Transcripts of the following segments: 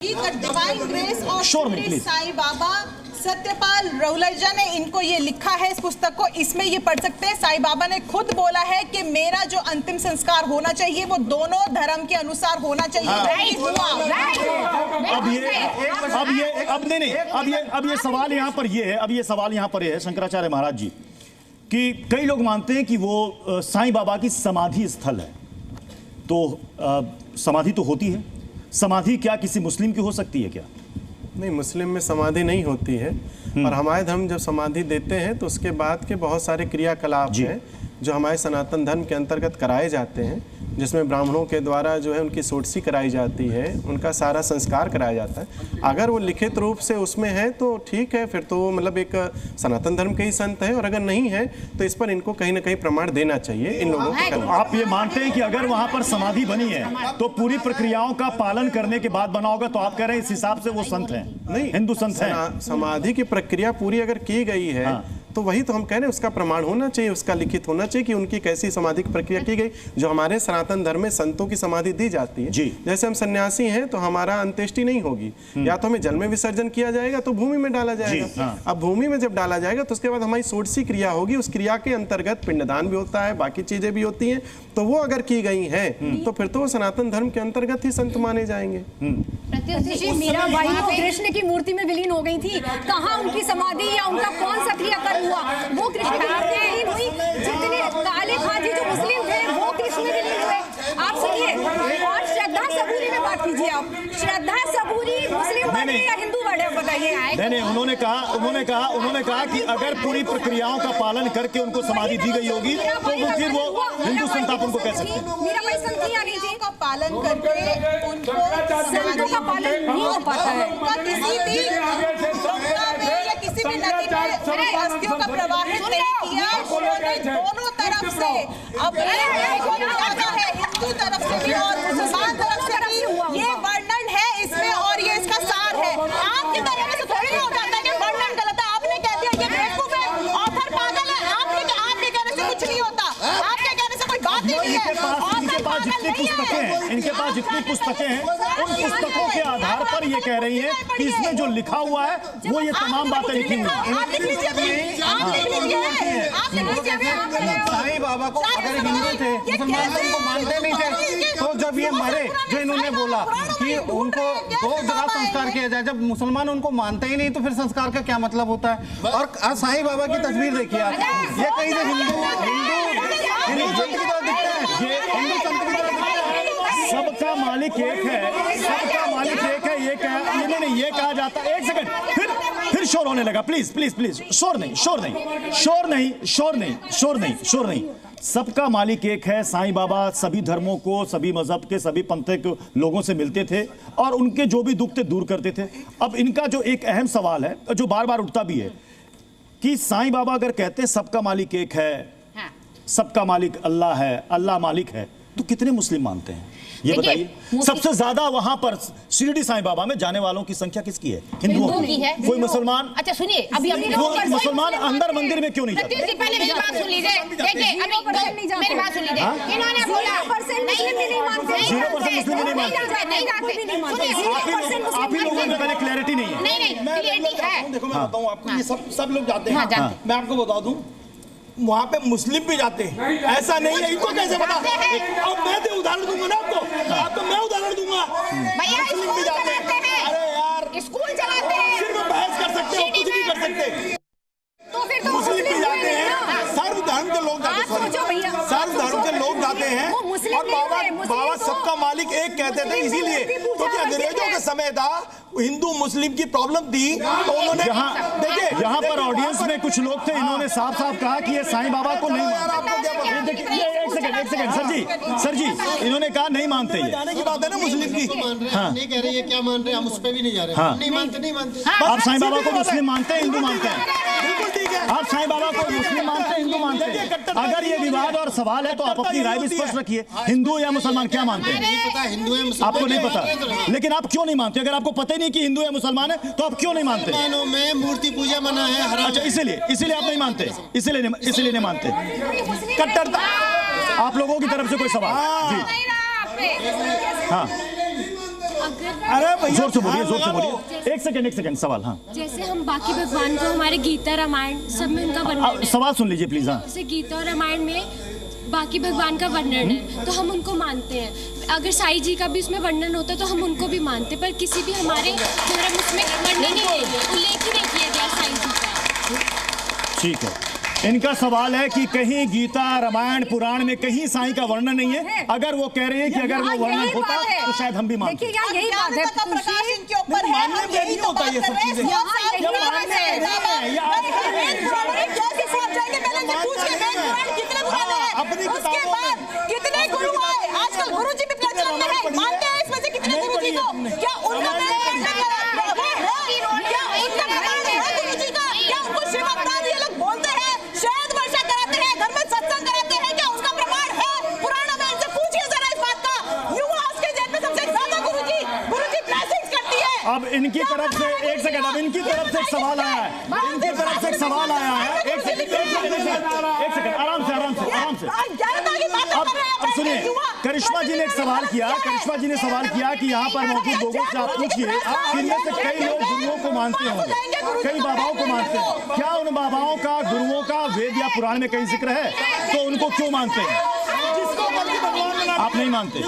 Divine grace of Sai Baba Satyapal रहुलजा ने इनको ये लिखा है इस पुस्तक को। इसमें ये पढ़ सकते हैं, साईं बाबा ने खुद बोला है कि मेरा जो अंतिम संस्कार होना चाहिए वो दोनों धर्म के अनुसार होना चाहिए। अब ये सवाल यहाँ पर ये है, अब ये सवाल यहाँ पर ये है शंकराचार्य महाराज जी कि कई लोग मानते हैं कि वो साईं बाबा की समाधि स्थल है, तो समाधि तो होती है, समाधि क्या किसी मुस्लिम की हो सकती है क्या? नहीं, मुस्लिम में समाधि नहीं होती है। और हमारे धर्म जब समाधि देते हैं तो उसके बाद के बहुत सारे क्रियाकलाप हैं जो हमारे सनातन धर्म के अंतर्गत कराए जाते हैं, जिसमें ब्राह्मणों के द्वारा जो है उनकी सोटसी कराई जाती है, उनका सारा संस्कार कराया जाता है। अगर वो लिखित रूप से उसमें है तो ठीक है, फिर तो मतलब एक सनातन धर्म के ही संत है। और अगर नहीं है तो इस पर इनको कहीं ना कहीं प्रमाण देना चाहिए इन लोगों को। आप ये मानते हैं कि अगर वहां पर समाधि बनी है तो पूरी प्रक्रियाओं का पालन करने के बाद बना होगा, तो आप कह रहे हैं इस हिसाब से वो संत हैं? नहीं, हिंदू संत हैं। समाधि की प्रक्रिया पूरी अगर की गई है तो वही तो हम कह रहे हैं, उसका प्रमाण होना चाहिए, उसका लिखित होना चाहिए कि उनकी कैसी समाधि की प्रक्रिया की गई। जो हमारे सनातन धर्म में संतों की समाधि दी जाती है, जैसे हम सन्यासी हैं तो हमारा अंत्येष्टि नहीं होगी, या तो हमें जल में विसर्जन किया जाएगा तो भूमि में डाला जाएगा। अब भूमि में जब डाला जाएगा तो उसके बाद हमारी सोटसी क्रिया होगी, उस क्रिया के अंतर्गत पिंडदान भी होता है, बाकी चीजें भी होती हैं। तो वो अगर की गई है तो फिर तो वो सनातन धर्म के अंतर्गत ही संत माने जाएंगे। मीराबाई तो कृष्ण की मूर्ति में विलीन हो गई थी, कहाँ उनकी समाधि या उनका कौन सा क्रियाकर्म हुआ? वो कृष्ण की मूर्ति में विलीन हुई। जितने काले खां जी जो मुस्लिम थे वो कृष्ण में विलीन हुए। आप सुनिए, और श्रद्धा सबूरी में बात कीजिए। आप श्रद्धा सबूरी मुस्लिम बने या हिंदू बने, बताइए। नहीं, उन्होंने कहा कि अगर पूरी प्रक्रियाओं का पालन करके उनको समाधि दी गई होगी तो फिर वो हिंदू संत आप उनको कह सकते हैं। मीराबाई संत ही आ गई थी, का पालन करके उनको संतों का पालन नहीं हो पाता है। किसी भी गंगा में या किसी भी नदी में अस्थियों का प्रवाहित नहीं किया उन्होंने दोनों तरफ से। अब है हिंदू तरफ से भी और मुसलमान तरफ से भी ये वर्णन है इसमें, और ये इसका सार है। आपके कहने से थोड़ी हो जाता है कि वर्णन गलत है, आपने कह दिया ये बेवकूफ है, ऑथर पागल है। आपके कहने से कुछ नहीं होता, आपके कहने से कोई बात ही नहीं है। इनके पास जितनी पुस्तकें हैं उन पुस्तकों के आधार पर ये कह रही हैं कि इसमें जो लिखा हुआ है वो ये तमाम बातें लिखी हुई हैं। साईं बाबा को अगर हिंदू थे, मुसलमान उनको मानते नहीं थे, तो जब ये मरे, जो इन्होंने बोला कि उनको दो जगह संस्कार किया जाए, जब मुसलमान उनको मानते ही नहीं तो फिर संस्कार का क्या मतलब होता है? और साईं बाबा की तस्वीर देखिए आप, ये कहीं से हिंदू संत की तरह दिखता है, ये हिंदू संत की तरह दिखता है। सबका मालिक एक है, सबका मालिक एक है, ये कहा जाता है। एक सेकंड, फिर शोर होने लगा। प्लीज शोर नहीं। सबका मालिक एक है। साईं बाबा सभी धर्मों को, सभी मजहब के, सभी पंथ के लोगों से मिलते थे और उनके जो भी दुख थे दूर करते थे। अब इनका जो एक अहम सवाल है जो बार बार उठता भी है कि साईं बाबा अगर कहते हैं सबका मालिक एक है, सबका मालिक अल्लाह है, अल्लाह मालिक है, तो कितने मुस्लिम मानते हैं ये बताइए? सबसे ज्यादा वहां पर शिरडी साईं बाबा में जाने वालों की संख्या किसकी है? हिंदुओं की है। कोई मुसलमान? अच्छा सुनिए, अभी मुसलमान अंदर मंदिर में क्यों नहीं जाते? पहले मेरी बात सुन लीजिए। देखिए, मेरी बात सुन लीजिए। इन्होंने बोला 0% मुस्लिम नहीं मानते, आप ही लोगों में पहले क्लैरिटी नहीं है। नहीं क्लैरिटी है। देखो मैं बताऊं आपको, ये सब लोग जाते हैं। मैं आपको बता दूं, वहाँ पे मुस्लिम भी जाते हैं, ऐसा नहीं है। इनको कैसे पता? अब मैं तो उदाहरण दूंगा ना आपको मैं उदाहरण दूंगा। मुस्लिम भी जाते हैं। अरे यार, स्कूल चलाते हैं, सिर्फ बहस कर सकते हैं, कुछ नहीं कर सकते। तो फिर तो मुस्लिम भी जाते हैं, सर्व धर्म के लोग जाते हैं, सर्व धर्म के लोग जाते हैं। और बाबा सबका मालिक एक कहते थे, इसीलिए क्योंकि अंग्रेजों का समय था, हिंदू मुस्लिम की प्रॉब्लम थी, तो उन्होंने देखिए यहाँ पर ऑडियंस में कुछ लोग थे, इन्होंने साफ कहा कि ये साईं बाबा को नहीं मानते। एक सेकंड सर जी, इन्होंने कहा नहीं मानते। ये जाने की बात है ना मुस्लिम की। नहीं कह रहे ये क्या मान रहे हैं, हम उस पर भी नहीं जा रहे। नहीं मानते। आप साईं बाबा को मुस्लिम मानते हैं, हिंदू मानते हैं? बिल्कुल ठीक है। आप साईं बाबा को मुस्लिम मानते हैं, हिंदू मानते हैं? अगर ये विवाद और सवाल है तो आप अपनी राय भी स्पष्ट रखिए। हिंदू या मुसलमान क्या मानते हैं? नहीं पता, हिंदू है मुसलमान आपको नहीं पता, लेकिन आप क्यों नहीं मानते? अगर आपको पता ही नहीं कि हिंदू या मुसलमान है तो आप क्यों नहीं मानते? मुसलमानों में मूर्ति पूजा मना है, हराम। अच्छा, इसीलिए आप नहीं मानते, इसीलिए नहीं मानते। कट्टरता आप लोगों की तरफ से कोई सवाल? जी हाँ, अगर जोर से बोलिए, एक सेकंड सवाल। हाँ, जैसे हम बाकी भगवान को हमारे गीता रामायण सब में उनका वर्णन है। सवाल सुन लीजिए प्लीज। हाँ, जैसे गीता और रामायण में बाकी भगवान का वर्णन है तो हम उनको मानते हैं। अगर साईं जी का भी उसमें वर्णन होता तो हम उनको भी मानते, पर किसी भी हमारे धर्म उसमें वर्णन ही नहीं है, उल्लेख ही नहीं किया गया साईं जी का। ठीक है, इनका सवाल है कि कहीं गीता रामायण पुराण में कहीं साईं का वर्णन नहीं है। अगर वो कह रहे हैं कि अगर वो वर्णन होता तो शायद हम भी मानते। देखिए यार, यही बात है, का प्रकाश इनके ऊपर है, हम यही तो बात कर रहे हैं। उसके बाद कितने गुरु आए, आजकल गुरु जी भी प्रचलन में है, मानते हैं इसमें से कितने गुरु जी को? क्या उनका गुरु जी का, क्या उनको श्रीमद्दास ये लोग बोलते हैं, शहद वर्षा कराते हैं, घर में सत्संग कराते हैं, क्या उसका प्रमाण है? पुराना में इनसे पूछिए जरा इस बात का। युवा आज के जन्म में सबसे ज्यादा गुरु जी ब्लेसिंग्स करती है। अब इनकी तरफ से एक सेकंड, अब इनकी तरफ से एक सवाल आया है, इनकी तरफ से एक सवाल आया है। एक सेकंड, आराम से। अब सुनिए, करिश्मा जी ने एक सवाल किया, करिश्मा जी ने सवाल किया कि यहाँ पर मौजूद लोगों से आप पूछिए कि इनमें से कई लोग गुरुओं को मानते होंगे, कई बाबाओं को मानते हैं, क्या उन बाबाओं का, गुरुओं का वेद या पुराण में कहीं जिक्र है? तो उनको क्यों मानते हैं? आप नहीं मानते?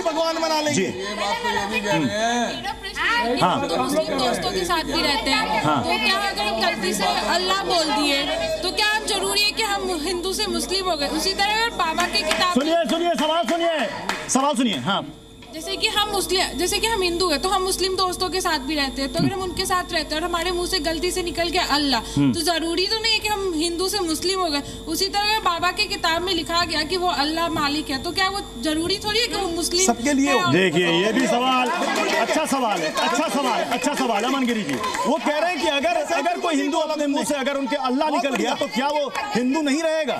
भगवान बना लेंगे। हाँ, तो मुस्लिम दोस्तों के साथ भी रहते हैं। हाँ, तो क्या अगर हम गलती से अल्लाह बोल दिए तो क्या हम जरूरी है कि हम हिंदू से मुस्लिम हो गए? उसी तरह अगर बाबा की किताब सवाल सुनिए। हाँ, जैसे कि हम हिंदू हैं तो हम मुस्लिम दोस्तों के साथ भी रहते हैं, तो अगर हम उनके साथ रहते हैं और हमारे मुंह से गलती से निकल गया अल्लाह, तो जरूरी तो नहीं है कि हम हिंदू से मुस्लिम हो गए। उसी तरह बाबा की किताब में लिखा गया कि वो अल्लाह मालिक है, तो क्या वो जरूरी थोड़ी है कि वो मुस्लिम सबके लिए हो? देखिए, ये भी सवाल अच्छा सवाल है अमनगिरी जी। वो कह रहे हैं कि अगर कोई हिंदू अपने मुंह से अगर उनके अल्लाह निकल गया तो क्या वो हिंदू नहीं रहेगा?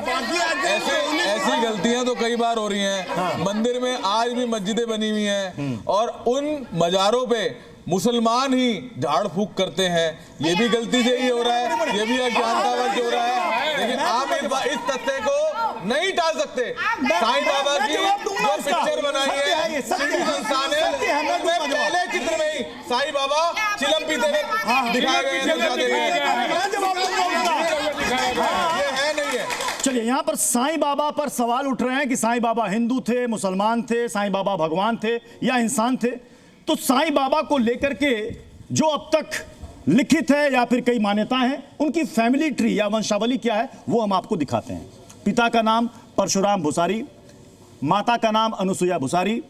ऐसी गलतियां तो कई बार हो रही हैं। मंदिर में आज भी मस्जिदें बनी हुई हैं और उन मजारों पे मुसलमान ही झाड़ फूक करते हैं, ये भी गलती से ही हो रहा है, ये भी अज्ञानतावश हो रहा है। लेकिन आप इस तथ्य को नहीं टाल सकते। साईं बाबा की जो पिक्चर बनाई है सिटी संस्थान है, पहले चित्र में ही साईं बाबा चिलम पीते हुए दिखाए गए हैं, नहीं है। चलिए, यहाँ पर साईं बाबा पर सवाल उठ रहे हैं कि साईं बाबा हिंदू थे, मुसलमान थे, साईं बाबा भगवान थे या इंसान थे। तो साईं बाबा को लेकर के जो अब तक लिखित है या फिर कई मान्यताएं हैं, उनकी फैमिली ट्री या वंशावली क्या है वो हम आपको दिखाते हैं। पिता का नाम परशुराम भुसारी, माता का नाम अनुसुईया भुसारी,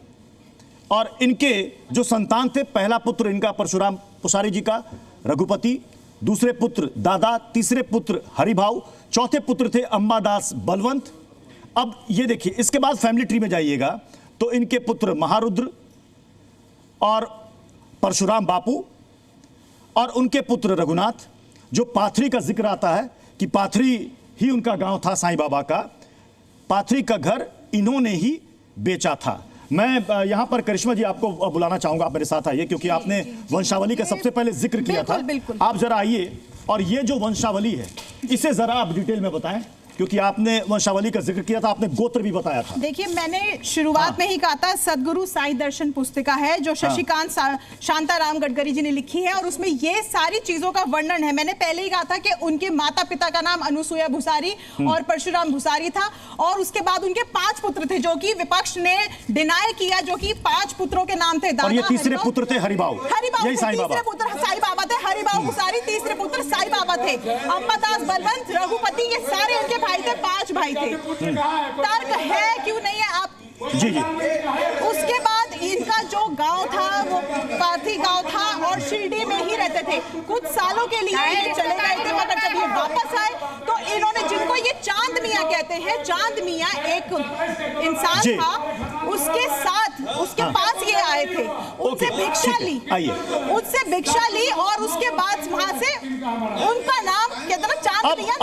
और इनके जो संतान थे, पहला पुत्र इनका परशुराम भुसारी जी का रघुपति, दूसरे पुत्र दादा, तीसरे पुत्र हरिभाऊ, चौथे पुत्र थे अंबादास बलवंत। अब ये देखिए, इसके बाद फैमिली ट्री में जाइएगा तो इनके पुत्र महारुद्र और परशुराम बापू और उनके पुत्र रघुनाथ। जो पाथरी का जिक्र आता है कि पाथरी ही उनका गांव था साईं बाबा का, पाथरी का घर इन्होंने ही बेचा था। मैं यहाँ पर करिश्मा जी आपको बुलाना चाहूंगा, आप मेरे साथ आइए, क्योंकि आपने वंशावली का सबसे पहले जिक्र किया था। आप जरा आइए और ये जो वंशावली है इसे जरा आप डिटेल में बताएं, क्योंकि आपने वंशावली का जिक्र किया था, आपने गोत्र भी बताया था। देखिए, मैंने शुरुआत में ही कहा था, सदगुरु साईं दर्शन पुस्तिका है जो शशिकांत शांताराम गडकरी जी ने लिखी है, और उसमें ये सारी चीजों का वर्णन है। मैंने पहले ही कहा था कि उनके माता पिता का नाम अनुसुईया भुसारी और परशुराम भुसारी था, और उसके बाद उनके 5 पुत्र थे जो कि विपक्ष ने डिनाई किया, जो कि 5 पुत्रों के नाम थे। और ये तीसरे पुत्र थे हरिभाऊ, यही साईं बाबा। तीसरे पुत्र साईं बाबा थे, हरिभाऊ भुसारी तीसरे पुत्र साईं बाबा थे। अंबादास बलवंत, रघुपति, ये सारे उनके भाई थे, 5 भाई थे। तर्क है क्यों नहीं है आप जी। उसके बाद इनका जो गांव था वो पाथी गांव था और शिरडी में ही रहते थे। कुछ सालों के लिए ये चले गए थे, मगर जब ये वापस आए तो इन्होंने, जिनको ये चांद मियां कहते हैं, चांद मियां एक इंसान था, उसके साथ उसके पास ये आए थे, उनसे भिक्षा ली, उससे भिक्षा ली, और उसके बाद वहां से उनका नाम कहते हैं चांद मियां।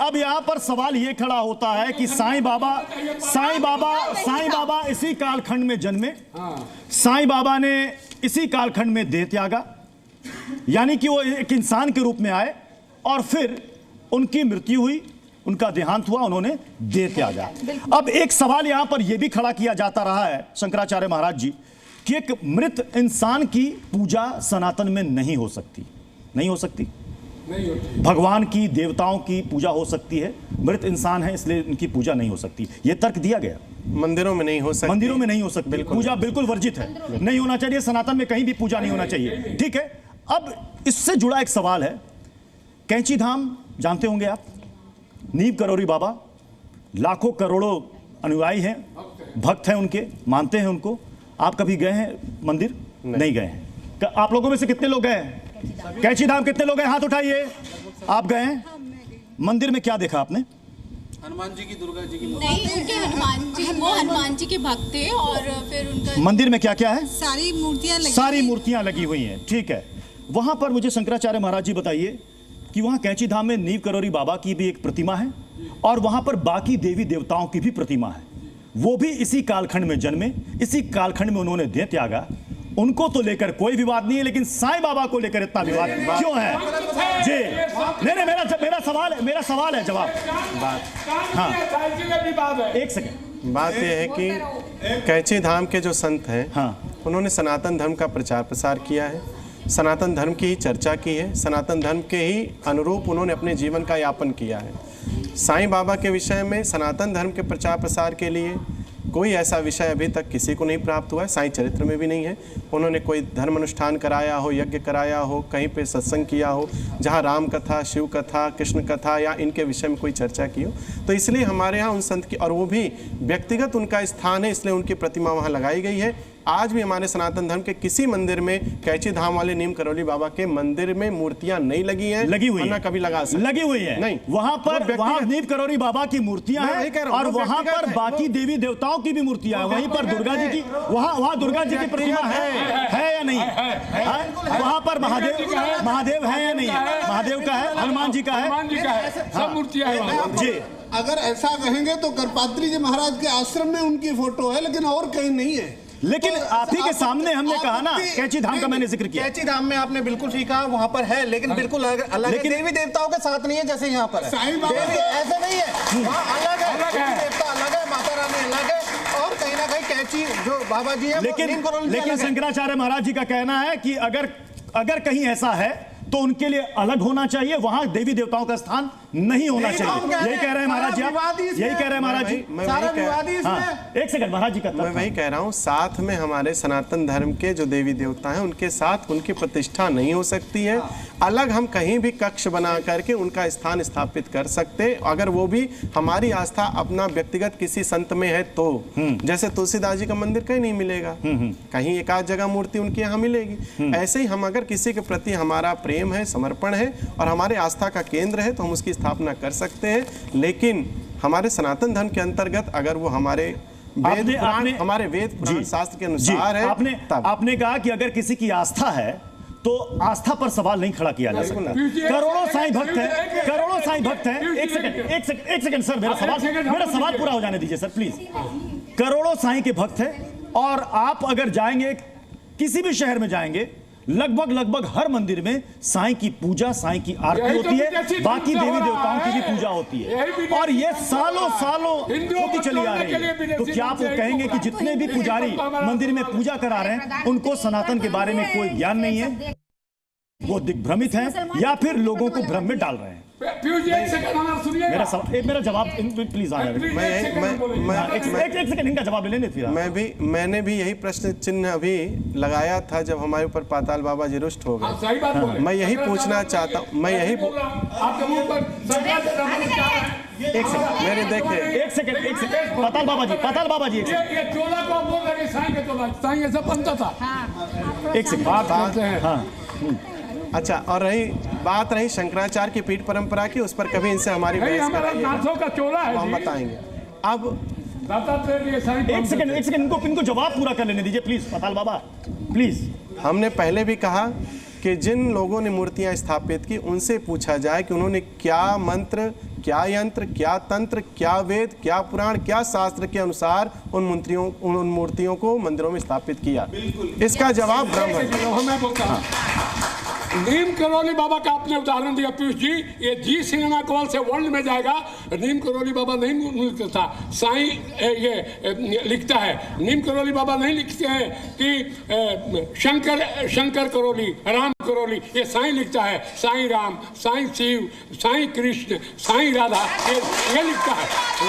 अब यहाँ पर सवाल ये खड़ा होता है कि साईं बाबा इसी कालखंड में जन्मे, साईं बाबा ने इसी कालखंड में देह त्यागा, यानी कि वो एक इंसान के रूप में आए और फिर उनकी मृत्यु हुई, उनका देहांत हुआ, उन्होंने देह त्यागा। अब एक सवाल यहां पर यह भी खड़ा किया जाता रहा है शंकराचार्य महाराज जी कि एक मृत इंसान की पूजा सनातन में नहीं हो सकती, नहीं हो सकती। भगवान की, देवताओं की पूजा हो सकती है, मृत इंसान है इसलिए उनकी पूजा नहीं हो सकती। यह तर्क दिया गया। मंदिरों में नहीं हो सकती, मंदिरों में नहीं हो सकती, पूजा बिल्कुल वर्जित है, नहीं होना चाहिए। सनातन में कहीं भी पूजा नहीं होना चाहिए, ठीक है। अब इससे जुड़ा एक सवाल है, कैंची धाम जानते होंगे आप, नीव करौरी बाबा, लाखों करोड़ों अनुयायी हैं, भक्त हैं उनके, मानते हैं उनको। आप कभी गए हैं मंदिर? नहीं गए हैं। आप लोगों में से कितने लोग गए हैं कैंची धाम? कितने लोग हैं? हाथ उठाइए। आप गए हैं? मंदिर में क्या देखा आपने? हनुमान जी की, दुर्गा जी की नहीं, उनके हनुमान जी, वो हनुमान जी के भक्त थे। और फिर उनका मंदिर में क्या क्या है? सारी मूर्तियां लगी हुई हैं, ठीक है। वहां पर मुझे शंकराचार्य महाराज जी बताइए कि वहां कैंची धाम में नीव करौरी बाबा की भी एक प्रतिमा है और वहां पर बाकी देवी देवताओं की भी प्रतिमा है। वो भी इसी कालखंड में जन्मे, इसी कालखंड में उन्होंने देह त्यागा। उनको तो लेकर कोई विवाद नहीं है, लेकिन साईं बाबा को लेकर इतना विवाद क्यों है? जी नहीं, मेरा सवाल है जवाब। हाँ, एक सेकंड। बात यह है कि कैंची धाम के जो संत हैं, हाँ, उन्होंने सनातन धर्म का प्रचार प्रसार किया है, सनातन धर्म की ही चर्चा की है, सनातन धर्म के ही अनुरूप उन्होंने अपने जीवन का यापन किया है। साईं बाबा के विषय में सनातन धर्म के प्रचार प्रसार के लिए कोई ऐसा विषय अभी तक किसी को नहीं प्राप्त हुआ है, साईं चरित्र में भी नहीं है। उन्होंने कोई धर्म अनुष्ठान कराया हो, यज्ञ कराया हो, कहीं पे सत्संग किया हो जहाँ राम कथा, शिव कथा, कृष्ण कथा या इनके विषय में कोई चर्चा की हो। तो इसलिए हमारे यहाँ उन संत की, और वो भी व्यक्तिगत उनका स्थान है, इसलिए उनकी प्रतिमा वहाँ लगाई गई है। आज भी हमारे सनातन धर्म के किसी मंदिर में कैंची धाम वाले नीम करौली बाबा के मंदिर में मूर्तियां नहीं लगी हैं, लगी हुई है, कभी लगा सकते, लगी हुई है नहीं। वहां पर वहां नीम करौली बाबा की मूर्तियां हैं और वहां पर बाकी देवी देवताओं की भी मूर्तियां हैं। वहीं पर दुर्गा जी की, वहां दुर्गा जी की प्रतिमा है या नहीं? वहां पर महादेव है या नहीं? महादेव का है, हनुमान जी का है, सब मूर्तियां हैं जी। अगर ऐसा कहेंगे तो करपात्री जी महाराज के आश्रम में उनकी फोटो है, लेकिन और कहीं नहीं है। लेकिन तो आप ही के सामने हमने कहा ना, कैंची धाम का मैंने जिक्र किया। कैंची धाम में आपने बिल्कुल ठीक कहा, वहां पर है, लेकिन बिल्कुल अलग है। देवी देवताओं के साथ नहीं है जैसे यहाँ पर है। ऐसे नहीं है, वहाँ अलग है, देवी देवता अलग है, माता रानी अलग है, और कहीं ना कहीं कैंची जो बाबा जी है। लेकिन शंकराचार्य महाराज जी का कहना है कि अगर कहीं ऐसा है तो उनके लिए अलग होना चाहिए, वहां देवी देवताओं का स्थान नहीं होना चाहिए। यही कह रहे हैं महाराज जी, यही कह रहे हैं महाराज जी। एक सेकंड महाराज जी का, मैं वही कह रहा हूँ, साथ में हमारे सनातन धर्म के जो देवी देवता हैं उनके साथ उनकी प्रतिष्ठा नहीं हो सकती है। अलग हम कहीं भी कक्ष बना करके उनका स्थान स्थापित कर सकते, अगर वो भी हमारी आस्था अपना व्यक्तिगत किसी संत में है तो। जैसे तुलसीदास जी का मंदिर कहीं नहीं मिलेगा, कहीं एक आध जगह मूर्ति उनके यहाँ मिलेगी। ऐसे ही हम अगर किसी के प्रति हमारा प्रेम है, समर्पण है और हमारे आस्था का केंद्र है तो हम उसकी स्थापना कर सकते हैं। लेकिन हमारे सनातन धर्म के अंतर्गत अगर वो हमारे हमारे वेद पुराण शास्त्र के अनुसार है। आपने कहा कि अगर किसी की आस्था है तो आस्था पर सवाल नहीं खड़ा किया जा सकता। करोड़ों साईं भक्त हैं, करोड़ों साईं भक्त हैं। एक सेकंड सर, मेरा सवाल पूरा हो जाने दीजिए सर प्लीज। करोड़ों साईं के भक्त हैं और आप अगर जाएंगे किसी भी शहर में जाएंगे, लगभग हर मंदिर में साईं की पूजा, साईं की आरती होती है, बाकी देवी देवताओं की भी पूजा होती है और ये सालों होती चली आ रही है। तो क्या आप कहेंगे कि जितने भी पुजारी मंदिर में पूजा करा रहे हैं उनको सनातन के बारे में कोई ज्ञान नहीं है, वो दिग्भ्रमित हैं या फिर लोगों को भ्रम में डाल रहे हैं? मेरा जवाब प्लीज आ जाए। एक सेकंड इनका जवाब लेने फिर मैंने भी यही प्रश्न चिन्ह अभी लगाया था जब हमारे ऊपर पाताल बाबा जी रुष्ट हो गए। मैं यही पूछना चाहता हूँ, मैं यही एक सेकंड मेरे देखे एक सेकंड पाताल बाबा जी एक सेकंड। अच्छा, और बात रही शंकराचार्य की पीठ परंपरा की, उस पर कभी इनसे हमारी बहस कराइए, हम बताएंगे। अब एक सेकंड इनको जवाब पूरा कर लेने दीजिए प्लीज पाताल बाबा प्लीज। हमने पहले भी कहा कि जिन लोगों ने मूर्तियां स्थापित की उनसे पूछा जाए कि उन्होंने क्या मंत्र, क्या यंत्र, क्या तंत्र, क्या वेद, क्या पुराण, क्या शास्त्र के अनुसार उन मूर्तियों को मंदिरों में स्थापित किया। इसका जवाब ब्रह्म है। नीम करोली बाबा का आपने उदाहरण दिया पीयूष जी, ये जी सिनेमा कॉल से वर्ल्ड में जाएगा। नीम करोली बाबा नहीं लिखता था, साईं ये लिखता है। नीम करोली बाबा नहीं लिखते हैं कि शंकर करोली, राम करोली, ये साईं लिखता है। साईं राम, साईं शिव, साईं कृष्ण, साईं राधा, ये लिखता है।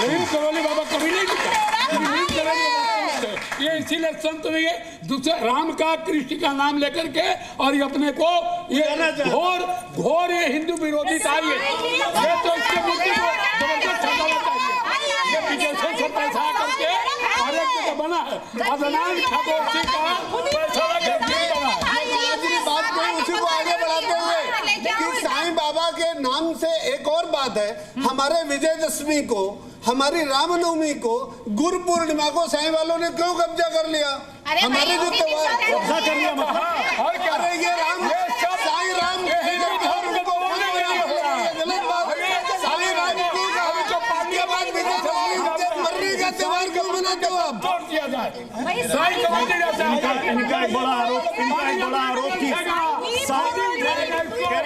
नीम करोली बाबा कभी नहीं लिखा। नीम करोली ये इसीलिए संत हुए दूसरे राम का, कृष्ण का नाम लेकर के, और ये अपने को ये घोर ये हिंदू विरोधिता है। ये तो इसके मुद्दे को जबरदस्त हटाना चाहिए। ये विदेशों से पैसा करके हर एक जगह बना है। अदनान खामोशी का पैसा लगे बना है। बात को उसी को आगे बढ़ाते हुए कि साईं बाबा के नाम से एक और बात है, हमारे विजयदशमी को, हमारी रामनवमी को, गुरु पूर्णिमा को साईं वालों ने क्यों कब्जा कर लिया? हमारे जो त्योहार कब्जा कर लिया मतलब और क्या अरे ये राम साईं राम साईं राम के बाद विजयदशमी मरने का त्योहार क्यों मनाते हो आप? किया जाए। इनका एक बड़ा आरोप कि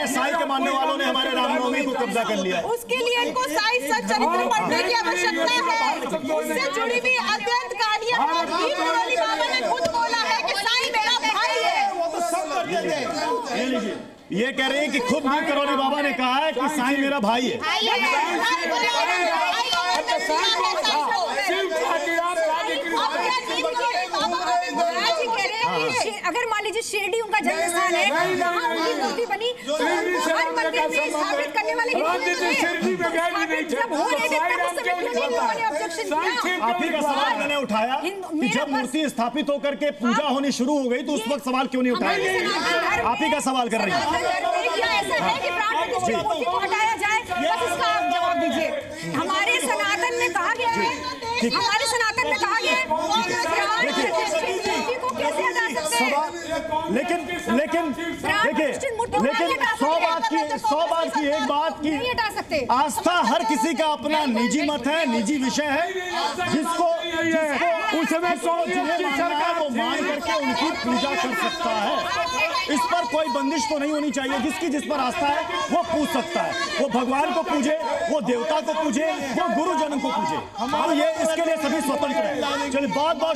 साईं के मानने वालों ने हमारे रामनवमी को कब्जा कर लिया। उसके लिए इनको साईं सच्चरित्र पढ़ने की आवश्यकता है। उससे जुड़ी हुई अत्यंत कहानियां नीम करोली बाबा ने खुद बोला है कि साईं मेरा भाई है। ये कह रहे हैं कि खुद नीम करोली बाबा ने कहा है कि साईं मेरा भाई है। अगर मान लीजिए शिरडी उनका जन्म स्थान है, वहाँ उनकी मूर्ति बनी, तो हर मंदिर में स्थापित करने वाले जब हो रहे थे तब उस समय क्यों नहीं लोगों ने ऑब्जेक्शन किया? आप ही का सवाल मैंने उठाया कि जब मूर्ति स्थापित होकर के पूजा होनी शुरू हो गई तो उस वक्त सवाल क्यों नहीं उठाया? आप ही का सवाल कर रही हैं। ऐसा है कि प्राण प्रतिष्ठित मूर्ति को हटाया जाए, बस इसका आप जवाब दीजिए। हमारे सनातन में कहा गया है, हमारे सनातन में कहा गया है को कैसे हटा सकते हैं? लेकिन देखिए, 100 बात की एक बात की नहीं हटा सकते। आस्था हर किसी का अपना निजी मत है, निजी विषय है, जिसको उसमें वो मान करके उनकी पूजा कर सकता है। इस पर कोई बंदिश तो नहीं होनी चाहिए। जिसकी जिस पर आस्था है वो पूछ सकता है, वो भगवान को पूजे, वो देवता को पूजे, वो गुरुजन को पूजे, और ये इसके लिए सभी स्वतंत्र है। चलिए बहुत बहुत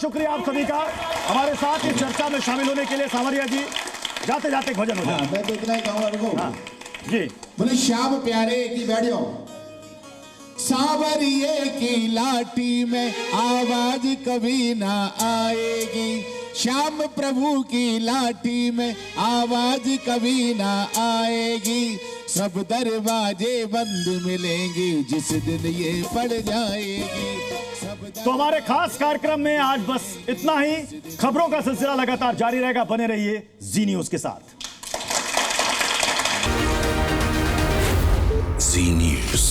शुक्रिया आप सभी का हमारे साथ इस चर्चा में शामिल होने के लिए। सांवरिया जी जाते जाते भजन हो जाए। मैं तो इतना ही कहूँगा जी, बोले श्याम प्यारे की बैठ जाओ। सांवरिये की लाठी में आवाज कभी ना आएगी, श्याम प्रभु की लाठी में आवाज कभी ना आएगी, सब दरवाजे बंद मिलेंगे जिस दिन ये पड़ जाएगी। तो हमारे खास कार्यक्रम में आज बस इतना ही। खबरों का सिलसिला लगातार जारी रहेगा, बने रहिए जी न्यूज के साथ। जी न्यूज।